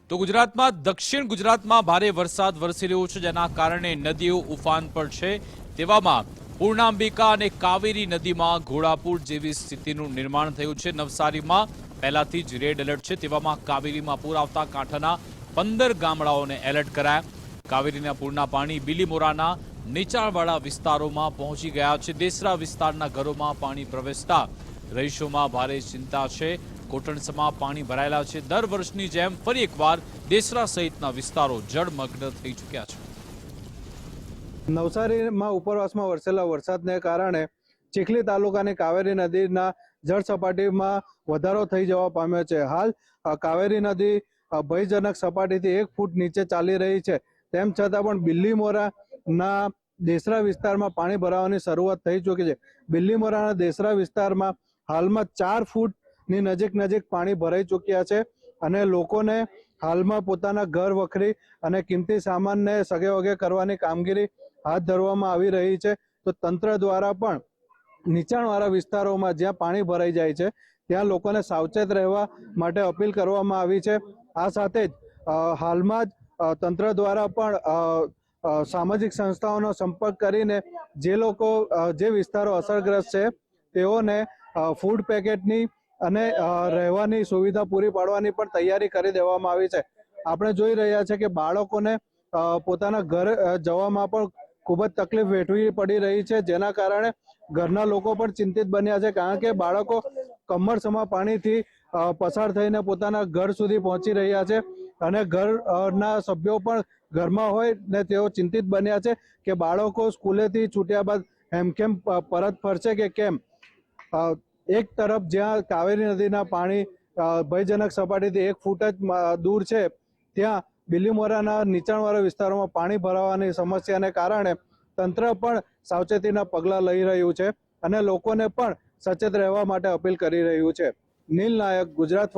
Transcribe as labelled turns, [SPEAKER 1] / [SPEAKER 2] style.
[SPEAKER 1] તો ગુજરાતમાં દક્ષિણ ગુજરાતમાં ભારે વરસાદ વરસી રહ્યો છે, જેના કારણે નદીઓ ઉફાન પર છે। તેવામાં પૂર્ણાંબિકા અને કાવેરી નદીમાં ઘોડાપુર જેવી સ્થિતિનું નિર્માણ થયું છે। નવસારીમાં પહેલાથી જ રેડ એલર્ટ છે, તેવામાં કાવેરીમાં પૂર આવતા કાંઠાના 15 ગામડાઓને એલર્ટ કરાયા। કાવેરીના પૂરના પાણી બિલીમોરાના નીચાણવાળા વિસ્તારોમાં પહોંચી ગયા છે। દેસરા વિસ્તારના ઘરોમાં પાણી પ્રવેશતા રહીશોમાં ભારે ચિંતા છે। કોટણસમાં પાણી ભરાયેલા છે। દર વર્ષની જેમ ફરી એકવાર દેસરા સહિતના વિસ્તારો જળમગ્ન થઈ ચૂક્યા છે।
[SPEAKER 2] નવસારીમાં ઉપરવાસમાં વરસેલા વરસાદને કારણે ચીખલી તાલુકાની કાવેરી નદીના જળ સપાટીમાં વધારો થઈ જવા પામ્યો છે। હાલ કાવેરી નદી ભયજનક સપાટીથી 1 ફૂટ નીચે ચાલી રહી છે। તેમ છતાં પણ બિલીમોરાના દેસરા વિસ્તારમાં પાણી ભરાવાની શરૂઆત થઈ ચૂકી છે। બિલીમોરાના દેસરા વિસ્તારમાં હાલમાં 4 ફૂટની નજીક પાણી ભરાઈ ચૂક્યા છે અને લોકોને હાલમાં પોતાના ઘર વખરી અને કિંમતી સામાનને સગે વગે કરવાની કામગીરી હાથ ધરવામાં આવી રહી છે। તો તંત્ર દ્વારા પણ નીચાણવાળા વિસ્તારોમાં જ્યાં પાણી ભરાઈ જાય છે ત્યાં લોકોને સાવચેત રહેવા માટે અપીલ કરવામાં આવી છે। આ સાથે જ હાલમાં જ તંત્ર દ્વારા પણ સામાજિક સંસ્થાઓનો સંપર્ક કરીને જે વિસ્તારો અસરગ્રસ્ત છે તેઓને ફૂડ પેકેટની અને રહેવાની સુવિધા પૂરી પાડવાની પણ તૈયારી કરી દેવામાં આવી છે। આપણે જોઈ રહ્યા છે કે બાળકોને પોતાના ઘર જવામાં પણ ખૂબ જ તકલીફ વેઠવી પડી રહી છે, જેના કારણે ઘરના લોકો પણ ચિંતિત બન્યા છે, કારણ કે બાળકો કમરસમા પાણીથી પસાર થઈને પોતાના ઘર સુધી પહોંચી રહ્યા છે અને ઘરના સભ્યો પણ ઘરમાં હોય ને તેઓ ચિંતિત બન્યા છે કે બાળકો સ્કૂલેથી છૂટ્યા બાદ હેમખેમ પરત ફરશે કે કેમ। એક તરફ જ્યાં કાવેરી નદીના પાણી ભયજનક સપાટીથી 1 ફૂટ જ દૂર છે, ત્યાં બિલીમોરાના નીચાણવાળા વિસ્તારોમાં પાણી ભરાવાની સમસ્યાને કારણે તંત્ર પણ સાવચેતીના પગલાં લઈ રહ્યું છે અને લોકોને પણ સચેત રહેવા માટે અપીલ કરી રહ્યું છે। નીલ નાયક, ગુજરાત ફર્સ્ટ।